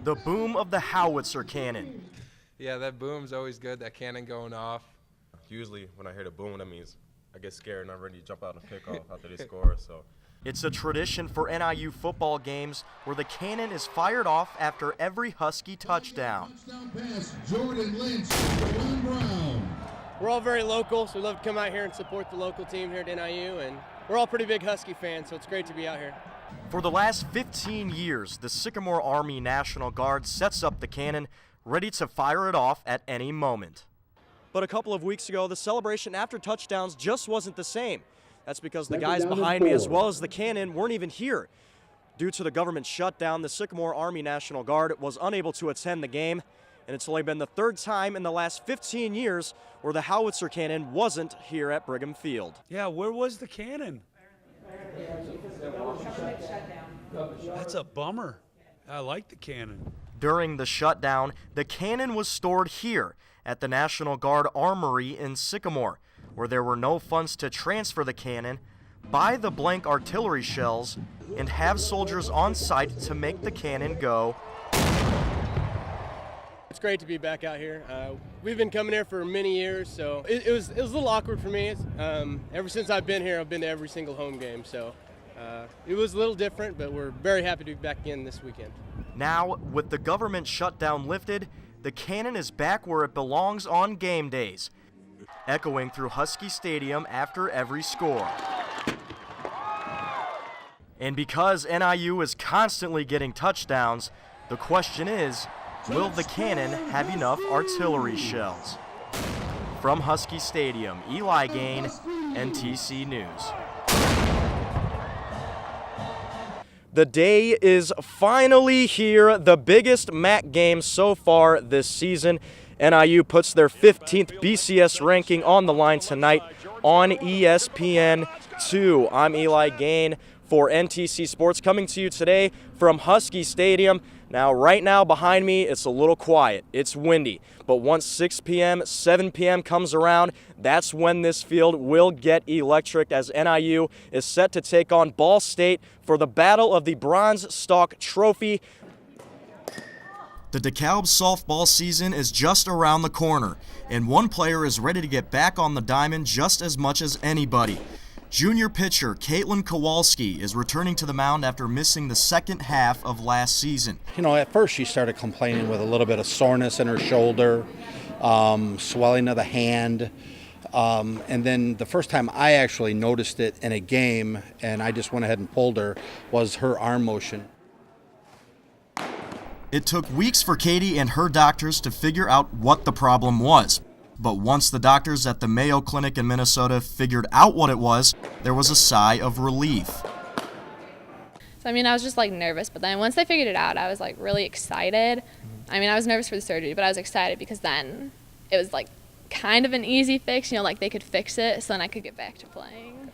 the boom of the Howitzer Cannon. Yeah, that boom's always good, that cannon going off. Usually when I hear the boom, that means I get scared and I'm ready to jump out and pick off after they score. So It's a tradition for NIU football games where the cannon is fired off after every Husky touchdown. Touchdown pass, Jordan Lynch, Brown. We're all very local, so we love to come out here and support the local team here at NIU, and we're all pretty big Husky fans, so it's great to be out here. For the last 15 years, the Sycamore Army National Guard sets up the cannon, ready to fire it off at any moment. But a couple of weeks ago, the celebration after touchdowns just wasn't the same. That's because the guys behind me, as well as the cannon, weren't even here. Due to the government shutdown, the Sycamore Army National Guard was unable to attend the game, and it's only been the third time in the last 15 years where the Howitzer Cannon wasn't here at Brigham Field. Yeah, where was the cannon? That's a bummer. I like the cannon. During the shutdown, the cannon was stored here at the National Guard Armory in Sycamore, where there were no funds to transfer the cannon, buy the blank artillery shells, and have soldiers on site to make the cannon go. It's great to be back out here. We've been coming here for many years, so it was a little awkward for me. Ever since I've been here, I've been to every single home game, so it was a little different, but we're very happy to be back in this weekend. Now, with the government shutdown lifted, the cannon is back where it belongs on game days, echoing through Husky Stadium after every score. And because NIU is constantly getting touchdowns, the question is, will the cannon have enough artillery shells? From Husky Stadium, Eli Gehn, NTC News. The day is finally here, the biggest MAC game so far this season. NIU puts their 15th BCS ranking on the line tonight on ESPN2. I'm Eli Gehn for NTC Sports, coming to you today from Husky Stadium. Now, right now behind me, it's a little quiet. It's windy. But once 6 p.m., 7 p.m. comes around, that's when this field will get electric, as NIU is set to take on Ball State for the Battle of the Bronze Stalk Trophy. The DeKalb softball season is just around the corner, and one player is ready to get back on the diamond just as much as anybody. Junior pitcher Kaitlin Kowalski is returning to the mound after missing the second half of last season. You know, at first she started complaining with a little bit of soreness in her shoulder, swelling of the hand, and then the first time I actually noticed it in a game, and I just went ahead and pulled her, was her arm motion. It took weeks for Katie and her doctors to figure out what the problem was. But once the doctors at the Mayo Clinic in Minnesota figured out what it was, there was a sigh of relief. So, I was just nervous, but then once they figured it out, I was really excited. I was nervous for the surgery, but I was excited because then it was kind of an easy fix, they could fix it, so then I could get back to playing.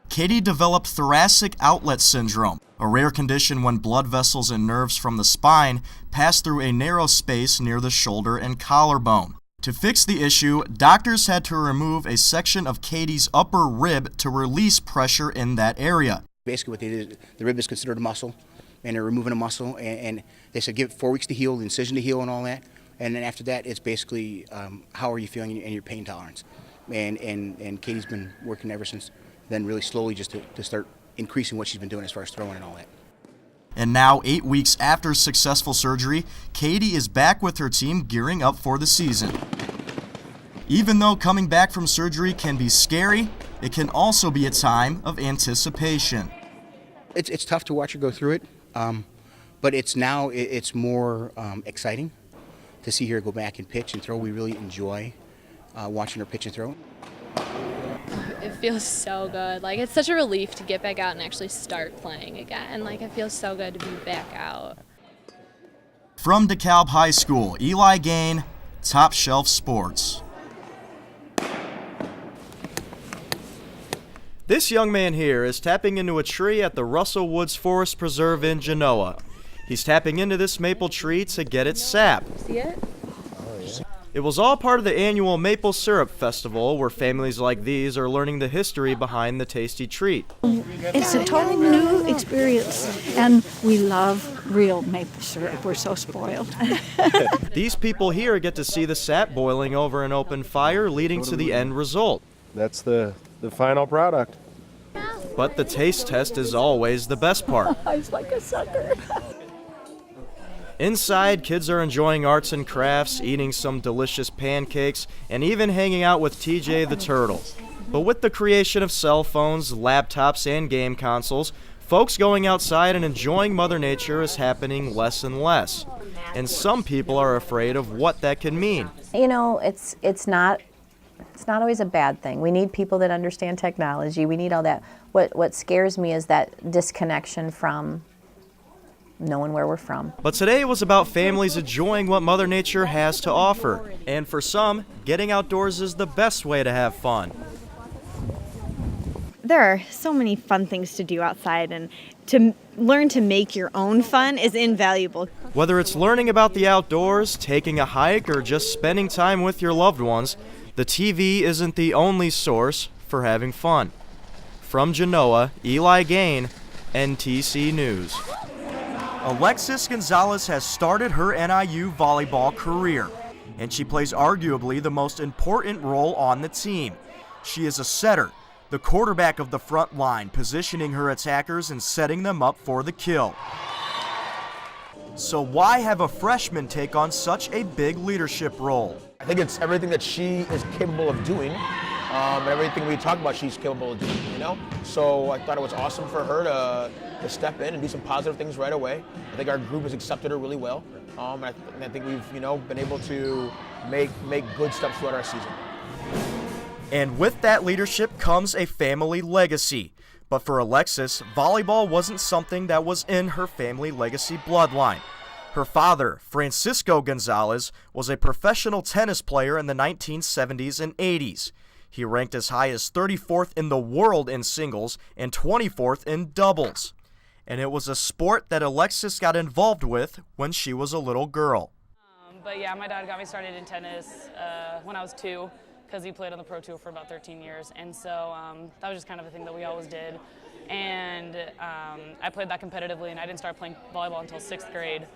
Katie developed thoracic outlet syndrome, a rare condition when blood vessels and nerves from the spine pass through a narrow space near the shoulder and collarbone. To fix the issue, doctors had to remove a section of Katie's upper rib to release pressure in that area. Basically what they did, the rib is considered a muscle, and they're removing a muscle, and they said give it 4 weeks to heal, the incision to heal and all that, and then after that it's basically how are you feeling and your pain tolerance. And Katie's been working ever since then, really slowly, just to start increasing what she's been doing as far as throwing and all that. And now, 8 weeks after successful surgery, Katie is back with her team gearing up for the season. Even though coming back from surgery can be scary, it can also be a time of anticipation. It's tough to watch her go through it, but it's more exciting to see her go back and pitch and throw. We really enjoy watching her pitch and throw. It feels so good. It's such a relief to get back out and actually start playing again. It feels so good to be back out. From DeKalb High School, Eli Gehn, Top Shelf Sports. This young man here is tapping into a tree at the Russell Woods Forest Preserve in Genoa. He's tapping into this maple tree to get its sap. See it? It was all part of the annual Maple Syrup Festival, where families like these are learning the history behind the tasty treat. It's a total new experience, and we love real maple syrup. We're so spoiled. These people here get to see the sap boiling over an open fire, leading to the end result. That's the final product. But the taste test is always the best part. It's like a sucker. Inside, kids are enjoying arts and crafts, eating some delicious pancakes, and even hanging out with TJ the Turtle. But with the creation of cell phones, laptops, and game consoles, folks going outside and enjoying Mother Nature is happening less and less. And some people are afraid of what that could mean. You know, it's not always a bad thing. We need people that understand technology. We need all that. What scares me is that disconnection from knowing where we're from. But today was about families enjoying what Mother Nature has to offer. And for some, getting outdoors is the best way to have fun. There are so many fun things to do outside, and to learn to make your own fun is invaluable. Whether it's learning about the outdoors, taking a hike, or just spending time with your loved ones, the TV isn't the only source for having fun. From Genoa, Eli Gehn, NTC News. Alexis Gonzalez has started her NIU volleyball career, and she plays arguably the most important role on the team. She is a setter, the quarterback of the front line, positioning her attackers and setting them up for the kill. So why have a freshman take on such a big leadership role? I think it's everything that she is capable of doing, and everything we talk about she's capable of doing, you know? So I thought it was awesome for her to step in and do some positive things right away. I think our group has accepted her really well, and I think we've, been able to make good steps throughout our season. And with that leadership comes a family legacy. But for Alexis, volleyball wasn't something that was in her family legacy bloodline. Her father, Francisco Gonzalez, was a professional tennis player in the 1970s and 80s. He ranked as high as 34th in the world in singles and 24th in doubles. And it was a sport that Alexis got involved with when she was a little girl. But yeah, my dad got me started in tennis when I was 2, because he played on the Pro Tour for about 13 years. And so that was just kind of a thing that we always did. And I played that competitively, and I didn't start playing volleyball until 6th grade.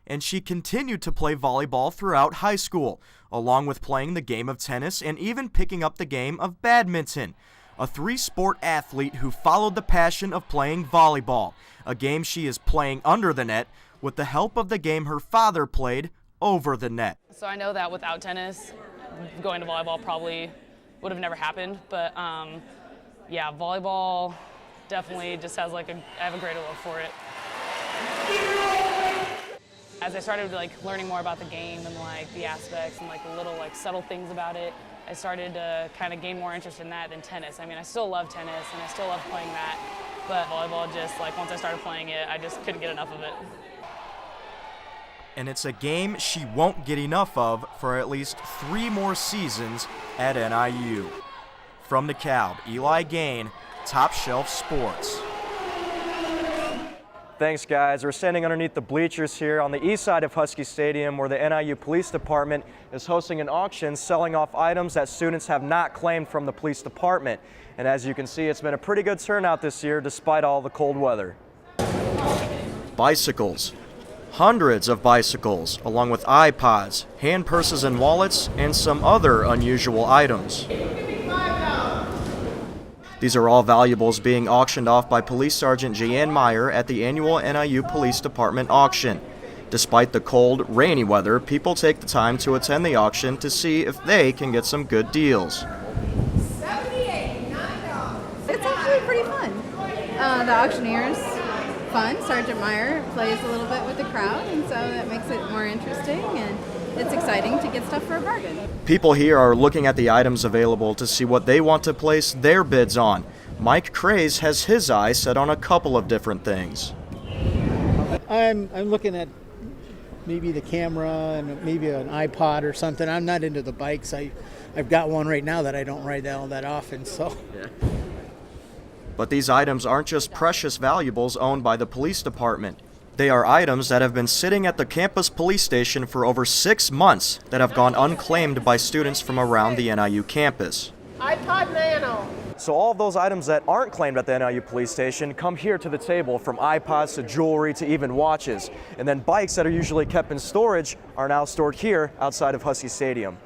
And she continued to play volleyball throughout high school, along with playing the game of tennis and even picking up the game of badminton. A 3-sport athlete who followed the passion of playing volleyball, a game she is playing under the net with the help of the game her father played over the net. So I know that without tennis, going to volleyball probably would have never happened. But yeah, volleyball definitely just has I have a greater love for it. As I started learning more about the game and the aspects and the little subtle things about it, I started to kind of gain more interest in that than tennis. I mean, I still love tennis and I still love playing that, but volleyball just once I started playing it, I just couldn't get enough of it. And it's a game she won't get enough of for at least 3 more seasons at NIU. From DeKalb, Eli Gehn, Top Shelf Sports. Thanks, guys. We're standing underneath the bleachers here on the east side of Husky Stadium, where the NIU Police Department is hosting an auction selling off items that students have not claimed from the police department. And as you can see, it's been a pretty good turnout this year despite all the cold weather. Bicycles. Hundreds of bicycles, along with iPods, hand purses and wallets, and some other unusual items. These are all valuables being auctioned off by Police Sergeant Jeanne Meyer at the annual NIU Police Department auction. Despite the cold, rainy weather, people take the time to attend the auction to see if they can get some good deals. It's actually pretty fun. The auctioneer's fun. Sergeant Meyer plays a little bit with the crowd, and so that makes it more interesting, and it's exciting to get stuff for a bargain. People here are looking at the items available to see what they want to place their bids on. Mike Craze has his eye set on a couple of different things. I'm looking at maybe the camera and maybe an iPod or something. I'm not into the bikes. I've got one right now that I don't ride all that often, so. Yeah. But these items aren't just precious valuables owned by the police department. They are items that have been sitting at the campus police station for over 6 months that have gone unclaimed by students from around the NIU campus. iPod Nano. So all of those items that aren't claimed at the NIU police station come here to the table, from iPods to jewelry to even watches. And then bikes that are usually kept in storage are now stored here outside of Husky Stadium.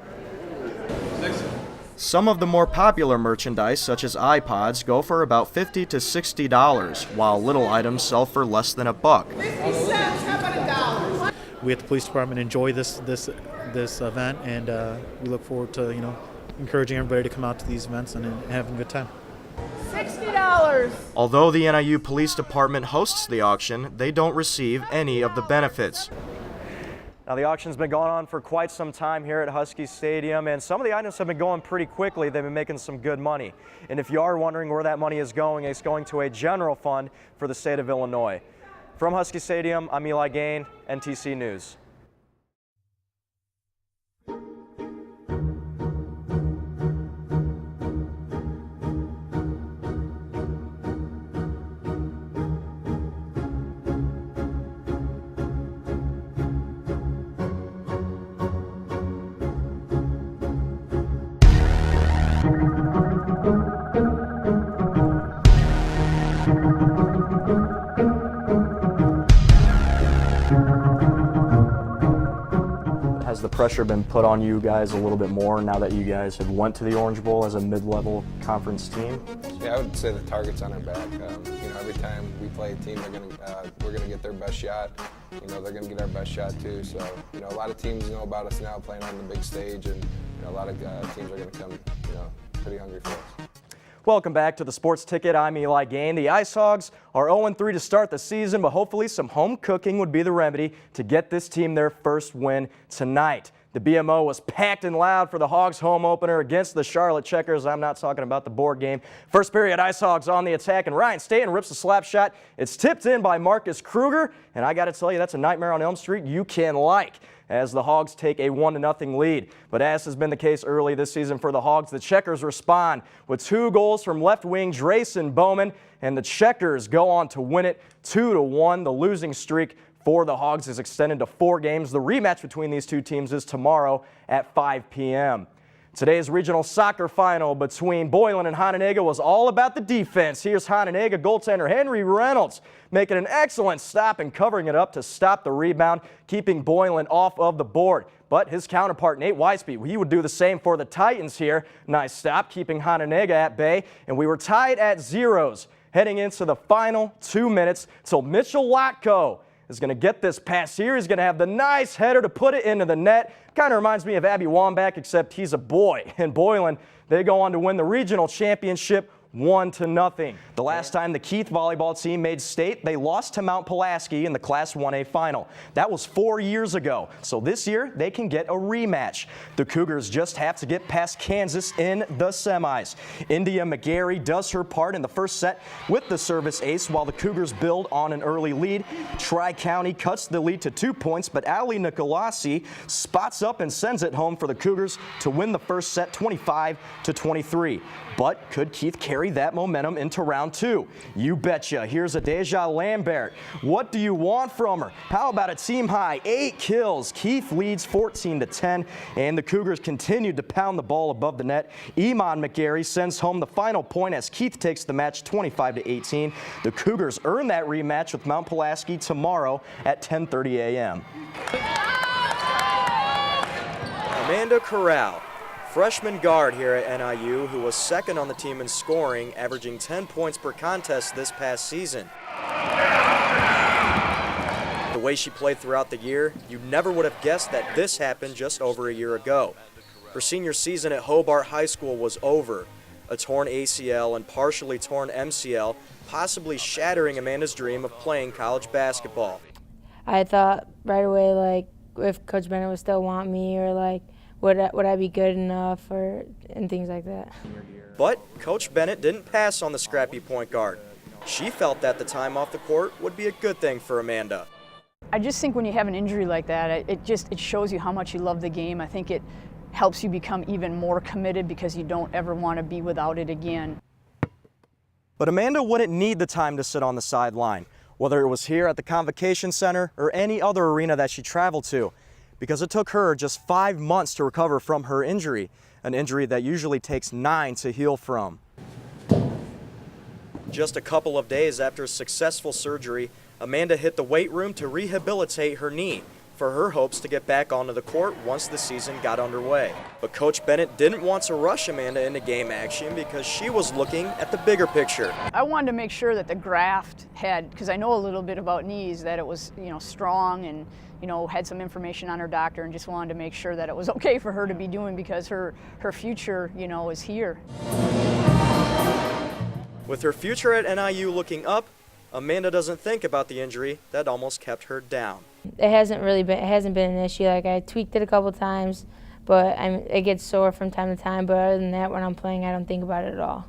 Some of the more popular merchandise, such as iPods, go for about $50 to $60, while little items sell for less than $1. 50 cents, how about $1? We at the police department enjoy this event, and we look forward to encouraging everybody to come out to these events and having a good time. $60. Although the NIU Police Department hosts the auction, they don't receive any of the benefits. Now, the auction's been going on for quite some time here at Husky Stadium, and some of the items have been going pretty quickly. They've been making some good money. And if you are wondering where that money is going, it's going to a general fund for the state of Illinois. From Husky Stadium, I'm Eli Gehn, NTC News. Has the pressure been put on you guys a little bit more now that you guys have went to the Orange Bowl as a mid-level conference team? Yeah, I would say the target's on our back. Every time we play a team, we're gonna get their best shot. They're gonna get our best shot too. So, a lot of teams know about us now playing on the big stage, and a lot of teams are gonna come, pretty hungry for us. Welcome back to the Sports Ticket. I'm Eli Gehn. The Ice Hogs are 0-3 to start the season, but hopefully some home cooking would be the remedy to get this team their first win tonight. The BMO was packed and loud for the Hogs home opener against the Charlotte Checkers. I'm not talking about the board game. First period, Ice Hogs on the attack, and Ryan Staten rips a slap shot. It's tipped in by Marcus Kruger, and I got to tell you, that's a nightmare on Elm Street you can like, as the Hogs take a 1-0 lead. But as has been the case early this season for the Hogs, the Checkers respond with 2 goals from left wing Drayson Bowman, and the Checkers go on to win it 2-1. The losing streak for the Hogs is extended to 4 games. The rematch between these two teams is tomorrow at 5 p.m. Today's regional soccer final between Boylan and Hononegah was all about the defense. Here's Hononegah goaltender Henry Reynolds making an excellent stop and covering it up to stop the rebound, keeping Boylan off of the board. But his counterpart, Nate Weisby, he would do the same for the Titans here. Nice stop, keeping Hononegah at bay, and we were tied at 0s heading into the final 2 minutes till Mitchell Lotko is going to get this pass here. He's going to have the nice header to put it into the net. Kind of reminds me of Abby Wambach, except he's a boy. And Boylan, they go on to win the regional championship 1-0. The last time the Keith volleyball team made state, they lost to Mount Pulaski in the Class 1A final. That was 4 years ago. So this year, they can get a rematch. The Cougars just have to get past Kansas in the semis. India McGarry does her part in the first set with the service ace while the Cougars build on an early lead. Tri-County cuts the lead to 2 points, but Ali Nicolasi spots up and sends it home for the Cougars to win the first set 25-23. But could Keith carry that momentum into round 2? You betcha. Here's Adeja Lambert. What do you want from her? How about a team high 8 kills? Keith leads 14-10, and the Cougars continued to pound the ball above the net. Iman McGarry sends home the final point as Keith takes the match 25-18. The Cougars earn that rematch with Mount Pulaski tomorrow at 10:30 a.m. Amanda Corral, freshman guard here at NIU, who was second on the team in scoring, averaging 10 points per contest this past season. The way she played throughout the year, you never would have guessed that this happened just over a year ago. Her senior season at Hobart High School was over. A torn ACL and partially torn MCL, possibly shattering Amanda's dream of playing college basketball. I thought right away, like, if Coach Bennett would still want me, or like, would I be good enough, and things like that. But Coach Bennett didn't pass on the scrappy point guard. She felt that the time off the court would be a good thing for Amanda. I just think when you have an injury like that, it shows you how much you love the game. I think it helps you become even more committed because you don't ever want to be without it again. But Amanda wouldn't need the time to sit on the sideline. whether it was here at the Convocation Center or any other arena that she traveled to, because it took her just 5 months to recover from her injury, an injury that usually takes 9 to heal from. Just a couple of days after successful surgery, Amanda hit the weight room to rehabilitate her knee for her hopes to get back onto the court once the season got underway. But Coach Bennett didn't want to rush Amanda into game action because she was looking at the bigger picture. I wanted to make sure that the graft had, because I know a little bit about knees, that it was, strong and, had some information on her doctor, and just wanted to make sure that it was okay for her to be doing, because her future, is here. With her future at NIU looking up, Amanda doesn't think about the injury that almost kept her down. It hasn't been an issue. Like, I tweaked it a couple times, but it gets sore from time to time. But other than that, when I'm playing, I don't think about it at all.